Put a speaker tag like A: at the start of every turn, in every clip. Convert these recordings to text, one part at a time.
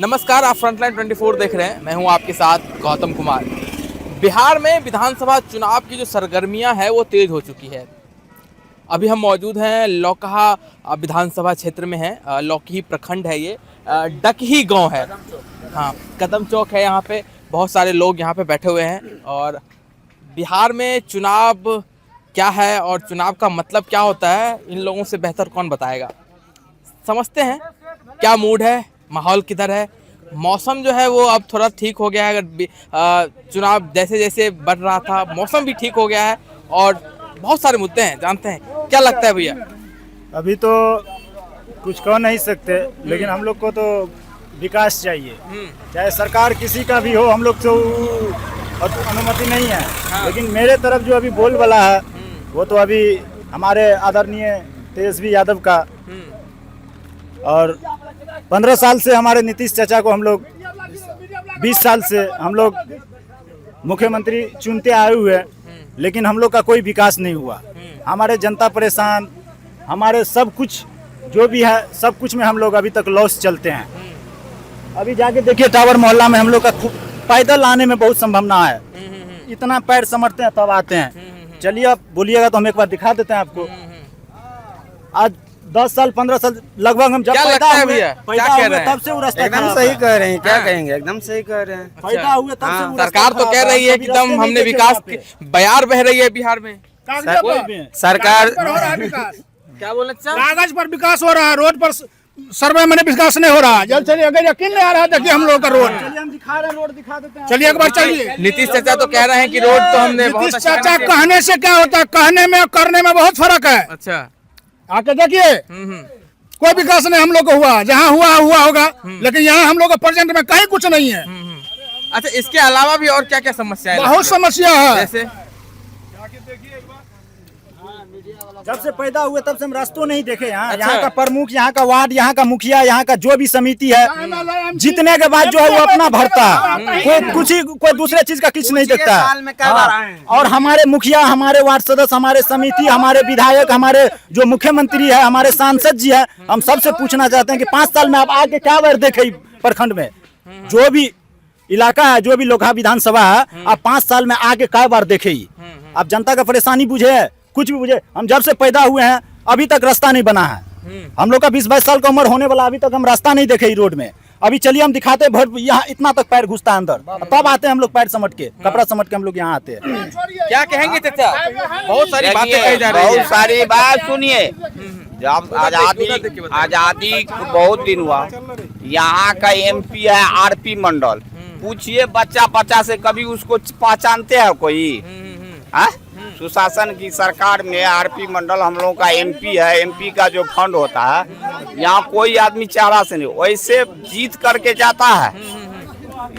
A: नमस्कार, आप फ्रंटलाइन 24 देख रहे हैं। मैं हूं आपके साथ गौतम कुमार। बिहार में विधानसभा चुनाव की जो सरगर्मियां हैं वो तेज हो चुकी है। अभी हम मौजूद हैं लौकहा विधानसभा क्षेत्र में हैं। लौकही प्रखंड है ये, डकही गांव है। हाँ, कदम चौक है। यहाँ पे बहुत सारे लोग यहाँ पे बैठे हुए हैं और बिहार में चुनाव क्या है और चुनाव का मतलब क्या होता है, इन लोगों से बेहतर कौन बताएगा। समझते हैं क्या मूड है, माहौल किधर है। मौसम जो है वो अब थोड़ा ठीक हो गया है। अगर चुनाव जैसे जैसे बढ़ रहा था मौसम भी ठीक हो गया है और बहुत सारे मुद्दे हैं, जानते हैं। क्या लगता है भैया?
B: अभी तो कुछ कह नहीं सकते, लेकिन हम लोग को तो विकास चाहिए। चाहे सरकार किसी का भी हो, हम लोग तो अनुमति नहीं है। लेकिन मेरे तरफ जो अभी बोल वाला है वो तो अभी हमारे आदरणीय तेजस्वी यादव का, और 15 साल से हमारे नीतीश चाचा को हम लोग 20 साल से हम लोग मुख्यमंत्री चुनते आए हुए हैं, लेकिन हम लोग का कोई विकास नहीं हुआ। हमारे जनता परेशान, हमारे सब कुछ जो भी है सब कुछ में हम लोग अभी तक लॉस चलते हैं। अभी जाके देखिए टावर मोहल्ला में हम लोग का पैदल आने में बहुत संभावना है। इतना पैर समरते हैं तब आते हैं। चलिए आप बोलिएगा तो हम एक बार दिखा देते हैं आपको। आज 10 साल 15 साल लगभग हम जब पैदा हुए तब से वो रास्ता
C: एकदम सही कह रहे हैं। क्या कहेंगे, एकदम सही कह रहे हैं।
B: पैदा हुए तब से वो
A: सरकार तो कह रही है कि एकदम हमने विकास बयार बह रही है बिहार में।
C: सरकार
A: क्या बोलना चाहते?
D: कागज पर विकास हो रहा है, रोड पर सर्वे में विकास नहीं हो रहा। जल्द चलिए, अगर यकीन नहीं आ रहा है देखिए हम लोग का रोड।
B: चलिए हम दिखा रहे हैं, रोड दिखा देते हैं।
D: चलिए एक बार चलिए।
A: नीतीश चाचा तो कह रहे हैं कि रोड तो हमने
D: नीतीश चाचा कहने से क्या होता है, कहने में और करने में बहुत फर्क है।
A: अच्छा,
D: आके देखिए कोई विकास नहीं हम लोग को हुआ। जहाँ हुआ होगा, लेकिन यहाँ हम लोग का प्रेजेंट में कहीं कुछ नहीं है।
A: अच्छा, इसके अलावा भी और क्या क्या समस्या है?
D: बहुत समस्या है।
A: जैसे
B: जब से पैदा हुए तब से हम रास्तों नहीं देखे। यहाँ का प्रमुख, यहाँ का वार्ड, यहाँ का मुखिया, यहाँ का जो भी समिति है, जीतने के बाद जो है वो अपना भरता है। कोई दूसरे चीज का कुछ नहीं देखता है। और हमारे मुखिया, हमारे वार्ड सदस्य, हमारे समिति, हमारे विधायक, हमारे जो मुख्यमंत्री है, हमारे सांसद जी है, हम सबसे पूछना चाहते हैं कि 5 साल में आप आगे क्या बार देखे प्रखंड में, जो भी इलाका है, जो भी लोकहा विधानसभा है, आप 5 साल में आगे क्या बार देखे। आप जनता का परेशानी बुझे, कुछ भी बुझे। हम जब से पैदा हुए हैं अभी तक रास्ता नहीं बना है। हम लोग का 20-22 साल का उम्र होने वाला, अभी तक हम रास्ता नहीं देखे रोड में। अभी चलिए हम दिखाते हैं, यहाँ इतना तक पैर घुसता है अंदर, तब आते हैं हम लोग पैर समट के, कपड़ा समट के हम लोग यहाँ आते हैं।
A: क्या कहेंगे चाचा? बहुत सारी बातें कही जा रही है।
C: बहुत सारी बात सुनिए। जब आजादी को बहुत दिन हुआ, यहाँ का MP है RP मंडल। पूछिए बच्चा से, कभी उसको पहचानते हैं कोई? सुशासन की सरकार में RP मंडल हम लोगों का MP है। MP का जो फंड होता है, यहाँ कोई आदमी चेहरा से नहीं, वैसे जीत करके जाता है।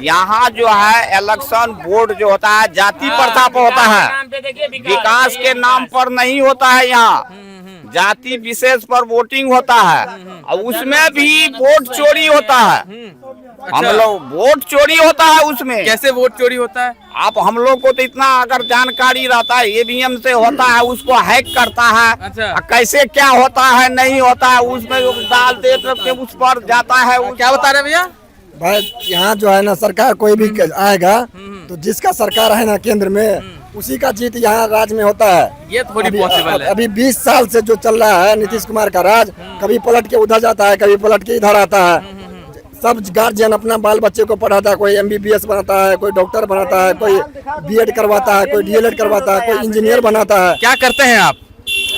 C: यहाँ जो है इलेक्शन बोर्ड जो होता है जाति प्रथा पर होता है, विकास के नाम पर नहीं होता है। यहाँ जाति विशेष पर वोटिंग होता है और उसमें भी वोट चोरी होता है। हम लोग वोट चोरी होता है उसमें।
A: कैसे वोट चोरी होता है?
C: आप हम लोग को तो इतना अगर जानकारी रहता है, EVM से होता है, उसको हैक करता है।
A: अच्छा।
C: कैसे क्या होता है नहीं होता है, उसमें डाल देते, उस पर जाता है।
A: क्या बता रहे भैया?
E: भाई यहाँ जो है ना, सरकार कोई भी आएगा तो जिसका सरकार है ना केंद्र में, उसी का जीत यहाँ राज्य में होता है।
A: ये थोड़ी पॉसिबल है।
E: अभी 20 साल से जो चल रहा है नीतीश कुमार का राज, कभी पलट के उधर जाता है, कभी पलट के इधर आता है। सब गार्जियन अपना बाल बच्चे को पढ़ाता है, कोई MBBS बनाता है, कोई डॉक्टर बनाता है, कोई B.Ed करवाता है, कोई DLED करवाता है, कोई इंजीनियर बनाता है।
A: क्या करते हैं आप?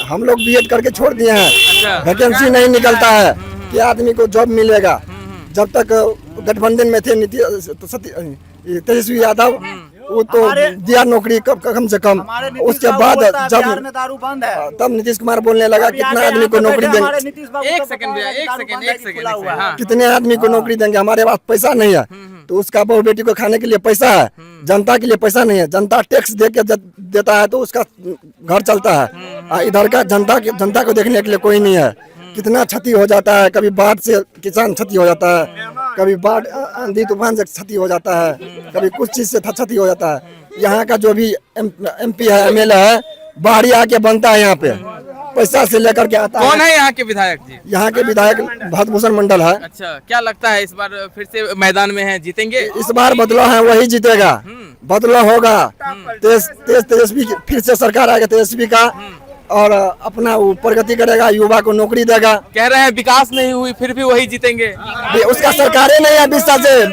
E: हम लोग B.Ed करके छोड़ दिए हैं।
A: अच्छा।
E: वैकेंसी नहीं निकलता है कि आदमी को जॉब मिलेगा। जब तक गठबंधन में थे तेजस्वी यादव, वो तो दिया नौकरी कम से कम। उसके बाद जब
B: दारू बंद है
E: तब नीतीश कुमार बोलने लगा कितना आदमी को नौकरी देंगे।
A: एक सेकंड। हाँ।
E: कितने आदमी को नौकरी देंगे, हमारे पास पैसा नहीं है। तो उसका बहू बेटी को खाने के लिए पैसा है, जनता के लिए पैसा नहीं है। जनता टैक्स दे के देता है तो उसका घर चलता है। इधर का जनता को देखने के लिए कोई नहीं है। कितना क्षति हो जाता है, कभी बाढ़ से किसान क्षति हो जाता है, कभी बाढ़ आंधी तूफान से क्षति हो जाता है, कभी कुछ चीज से क्षति हो जाता है। यहाँ का जो भी MP है, MLA है, बाहरी आके बनता है यहाँ पे। पैसा से लेकर के आता
A: कौन है यहाँ के विधायक जी?
E: यहाँ के विधायक भरतभूषण मंडल है।
A: अच्छा, क्या लगता है इस बार फिर से मैदान में है, जीतेंगे?
E: इस बार बदलाव है, वही जीतेगा, बदलाव होगा। तेजस्वी फिर से सरकार आएगा तेजस्वी का, और अपना वो प्रगति करेगा, युवा को नौकरी देगा।
A: कह रहे हैं विकास नहीं हुई फिर भी वही जीतेंगे।
E: उसका सरकार ही नहीं है 20 साल से,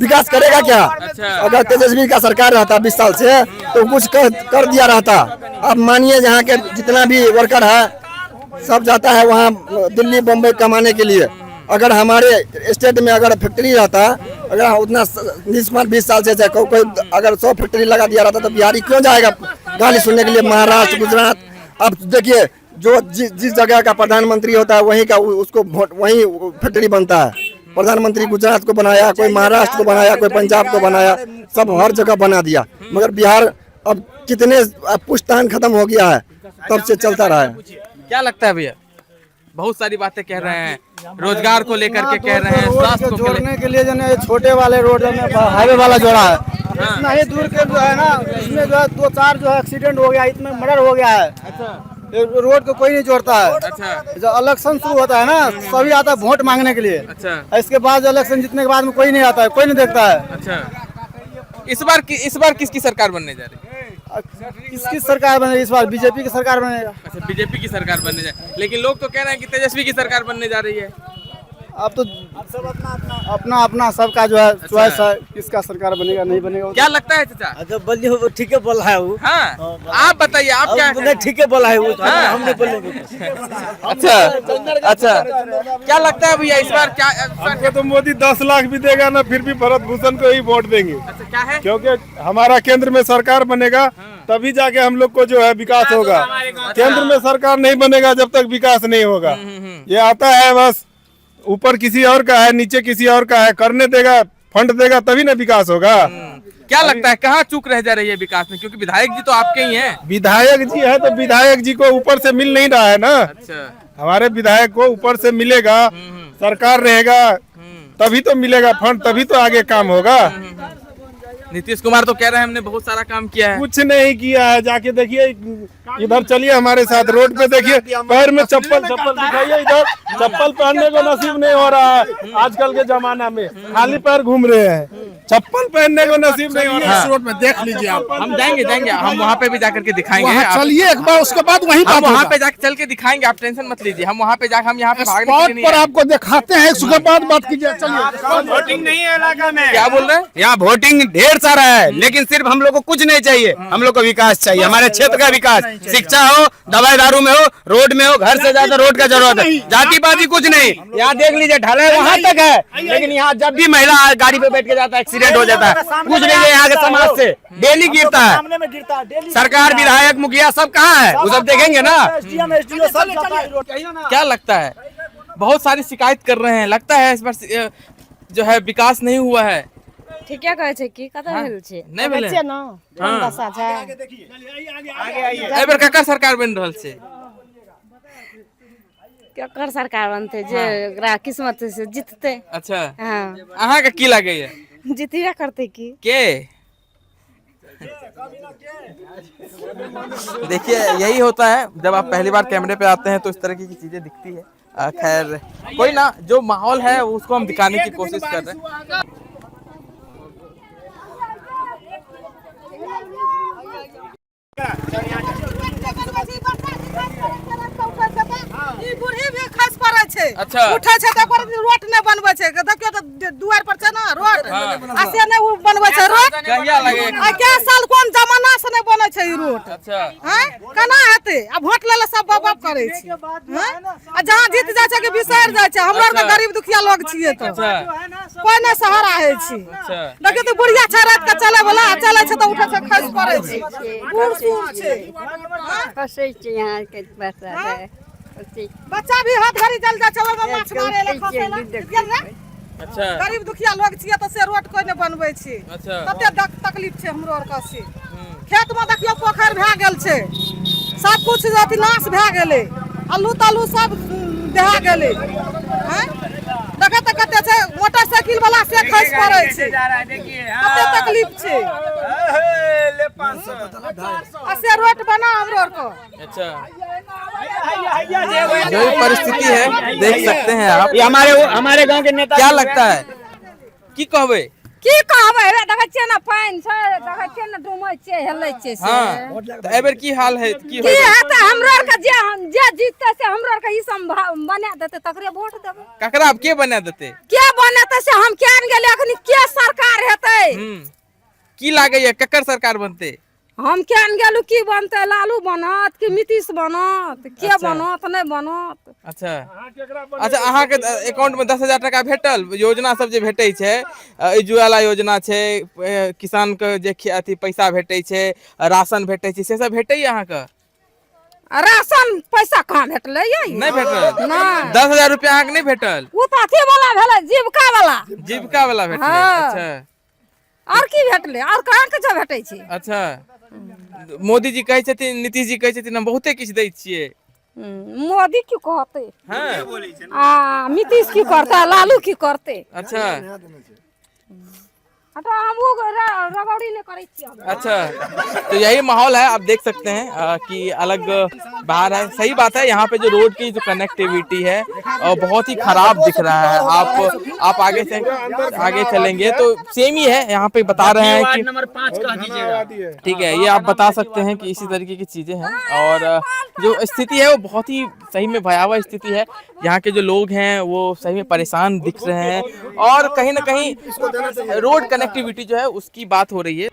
E: विकास करेगा क्या?
A: अच्छा।
E: अगर तेजस्वी का सरकार रहता 20 साल से तो कुछ कर दिया रहता। अब मानिए यहाँ के जितना भी वर्कर है सब जाता है वहाँ दिल्ली बम्बई कमाने के लिए। अगर हमारे स्टेट में अगर फैक्ट्री रहता, अगर उतना निष्मान 20 साल से कोई अगर 100 फैक्ट्री लगा दिया रहता तो बिहारी क्यों जाएगा गाली सुनने के लिए महाराष्ट्र गुजरात? अब देखिए जो जिस जगह का प्रधानमंत्री होता है वहीं का उसको वहीं फैक्ट्री बनता है। प्रधानमंत्री गुजरात को बनाया, कोई महाराष्ट्र को बनाया, कोई पंजाब को बनाया, सब हर जगह बना दिया। मगर बिहार अब कितने पुश्तैन खत्म हो गया है, तब से चलता रहा है।
A: क्या लगता है भैया? बहुत सारी बातें कह रहे हैं, रोजगार को लेकर के कह रहे हैं, स्वास्थ्य को
B: जोड़ने के लिए जो है छोटे वाले रोड में हाईवे वाला जोड़ा है, इतना ही दूर के जो है ना, इसमें जो है 2-4 जो है एक्सीडेंट हो गया, इतना मर्डर हो गया है। रोड को कोई नहीं जोड़ता है।
A: अच्छा।
B: जब इलेक्शन शुरू होता है ना, सभी आता है वोट मांगने के लिए।
A: अच्छा।
B: इसके बाद इलेक्शन जीतने के बाद में कोई नहीं आता है, कोई नहीं देखता है।
A: अच्छा, इस बार किसकी सरकार बनने जा रही है?
B: किसकी सरकार बनेगी इस बार? बीजेपी की सरकार बनेगा।
A: अच्छा, बीजेपी की सरकार बनने जा रही है, लेकिन लोग तो कह रहे हैं कि तेजस्वी की सरकार बनने जा रही है।
B: अब तो सब अपना सबका जो है चॉइस है, किसका सरकार बनेगा नहीं बनेगा।
A: क्या लगता है चाचा?
F: अच्छा बोलिए, वो ठीक है बोला है वो।
A: हाँ, आप बताइए, आप क्या?
F: ठीक है बोला है वो, हमने बोलेंगे।
A: अच्छा, क्या लगता है भैया इस बार क्या?
G: हमको तो मोदी 10 लाख भी देगा ना फिर भी भरत भूषण को ही वोट देंगे।
A: अच्छा, क्या है?
G: क्योंकि हमारा केंद्र में सरकार बनेगा तभी जाके हम लोग को जो है विकास होगा। केंद्र में सरकार नहीं बनेगा जब तक विकास नहीं होगा। ये आता है बस ऊपर किसी और का है, नीचे किसी और का है, करने देगा, फंड देगा तभी ना विकास होगा।
A: क्या लगता है कहाँ चूक रह जा रही है विकास में? क्योंकि विधायक जी तो आपके ही हैं।
G: विधायक जी है तो विधायक जी को ऊपर से मिल नहीं रहा है ना।
A: अच्छा।
G: हमारे विधायक को ऊपर से मिलेगा, सरकार रहेगा तभी तो मिलेगा फंड, तभी तो आगे काम होगा।
A: नीतीश कुमार तो कह रहे हैं हमने बहुत सारा काम किया है।
G: कुछ नहीं किया है, जाके देखिए इधर चलिए हमारे साथ रोड पे, देखिए पैर में चप्पल दिखाइए, इधर चप्पल पहनने को नसीब नहीं हो रहा है आजकल के जमाना में, खाली पैर घूम रहे हैं, चप्पल पहनने को नसीब नहीं हो रहा है।
D: इस रोड में देख लीजिए आप।
A: हम जाएंगे, हम वहाँ पे भी जाकर के दिखाएंगे।
D: वहाँ चलिए एक बार, उसके बाद वहीं
A: हम वहाँ पे जाकर चल के दिखाएंगे, आप टेंशन मत लीजिए। हम वहाँ पे जाकर, हम यहाँ पे भागने के लिए
D: स्पॉट
A: नहीं
D: पर
A: आए।
D: आपको दिखाते हैं, उसके बाद बात कीजिए। चलिए,
C: वोटिंग नहीं है इलाका में।
A: क्या बोल रहे हैं?
C: यहाँ वोटिंग ढेर सारा है, लेकिन सिर्फ हम लोग को कुछ नहीं चाहिए, हम लोग को विकास चाहिए। हमारे क्षेत्र का विकास, शिक्षा हो, दवाई दारू में हो, रोड में हो, घर से ज्यादा रोड का जरूरत है। जाति पाति कुछ नहीं। यहाँ देख लीजिए ढलाई वहाँ तक है, लेकिन यहाँ जब भी महिला गाड़ी पे बैठ के जाता है एक्सीडेंट हो जाता है। कुछ नहीं है यहाँ के समाज से, डेली गिरता है। सरकार, विधायक, मुखिया सब कहाँ है? वो सब देखेंगे ना।
A: क्या लगता है? बहुत सारी शिकायत कर रहे हैं, लगता है इस बार जो है विकास नहीं हुआ है।
H: ठीके कहै छै की कतऽ भेल छै
A: नहीं भेलै
H: छै ना
A: हाँ।
H: दशा छै
A: एहि बेर ककर सरकार बनि रहल छै?
H: केकर सरकार बनतै जे एकरा किस्मत से जीततै।
A: अच्छा,
H: हाँ
A: अहाँके की लागैया?
H: जीतिया करतै की
A: के? देखिए यही होता है जब आप पहली बार कैमरे पे आते हैं तो इस तरह की चीजें दिखती है। खैर कोई ना, जो माहौल है उसको हम दिखाने की कोशिश कर रहे हैं। अच्छा।
I: उठे छै त ओकर रोड नै बनबै छै, देखियो त दुआर पर छै ना रोड, आ से नै उ बनबै छै रोड।
A: कहिया लगे?
I: आ के साल कोन जमाना से नै बनै छै ई रोड?
A: अच्छा।
I: हैं केना हेतै? आ वोट ले ले सब बाप करै छै, हैं आ जहां जीत जाय छै के बिसैर जाय छै। हमरा के गरीब दुखिया लोग छियै त
A: अच्छा।
I: कोई नै सहारा है छी।
A: अच्छा।
I: देखियो त बुढ़िया छै रात के चले वाला, चले छै त उठे छै खस पड़ै छै, बूढ़ सूढ़ छै,
H: फसै छै यहाँ के पैसा है।
I: बच्चा भी हाथ घड़ी जल जा चलो माछ मारे ले खसे ले गेल रे।
A: अच्छा।
I: गरीब दुखिया लोग छियै त से रोड कोई नै बनबै छै।
A: अच्छा।
I: कते तकलीफ छै हमरो आर का से। खेत में देखियो पोखर भए गेल छै, सब कुछ अथी नाश भए गेलै, आलू तालू सब दहा गेलै, हैं देखत त कते छै मोटरसाइकिल वाला से खस पड़ै छै, कते तकलीफ छै। आ से रोड बना हमरो आर को।
A: अच्छा। जो भी परिस्थिति है देख सकते हैं आप।
F: ये हमारे गांव के नेता
A: क्या लगता है की कहबे
H: की कहबै रे देखै छियै ना पानि छै देखै छियै ना डूमै छियै हेलै छियै से
A: हाँ तो एबर की हाल है की
H: की हेतै हमरो आर के जे जीततै से हमरो आर के ई सब बना देतै तकरे वोट देबै
A: ककरा अब के बना देते
H: के बनेतै से हम केन गेलियै अखनी के सरकार हेतै
A: की लागे ये ककर सरकार बनते
H: हम केन गेलु की बनतै लालू बनत कि नीतीश बनत के बनत नहीं बनत
A: अच्छा अच्छा अहाँ के अकाउंट में 10,000 टका भेटल योजना सब जे भेटै छै उज्ज्वला योजना छै किसान के जे अथी पैसा भेटै छै राशन भेटै छै से सब भेटै अहाँ के
H: राशन पैसा कहाँ भेटलै
A: नहीं भेटल
H: नहीं
A: 10,000 रुपया अहाँ के नहीं भेटल
H: उ तऽ अथी वाला भेलै जीविका वाला
A: भेटल
H: हाँ।
A: अच्छा
H: और की भेटलै और कहाँ के भेटै छै
A: अच्छा मोदी जी कहै छथिन नीतीश जी कहै छथिन हम बहुते किछ दै छियै
H: मोदी की कहते
A: हाँ
H: नीतीश की करता लालू की करते
A: अच्छा
H: तो हम रगौड़ी नहीं करे छियै
A: अच्छा तो यही माहौल है आप देख सकते हैं कि अलग बाहर है सही बात है यहाँ पे जो रोड की जो कनेक्टिविटी है बहुत ही खराब दिख रहा है आप आगे चलेंगे तो सेम ही है यहाँ पे बता रहे हैं कि
F: नंबर 5 कह दीजिएगा
A: ठीक है ये आप बता सकते हैं कि इसी तरीके की चीजें हैं और जो स्थिति है वो बहुत ही सही में भयावह स्थिति है यहाँ के जो लोग हैं वो सही में परेशान दिख रहे हैं और कहीं ना कहीं रोड कनेक्टिविटी जो है उसकी बात हो रही है।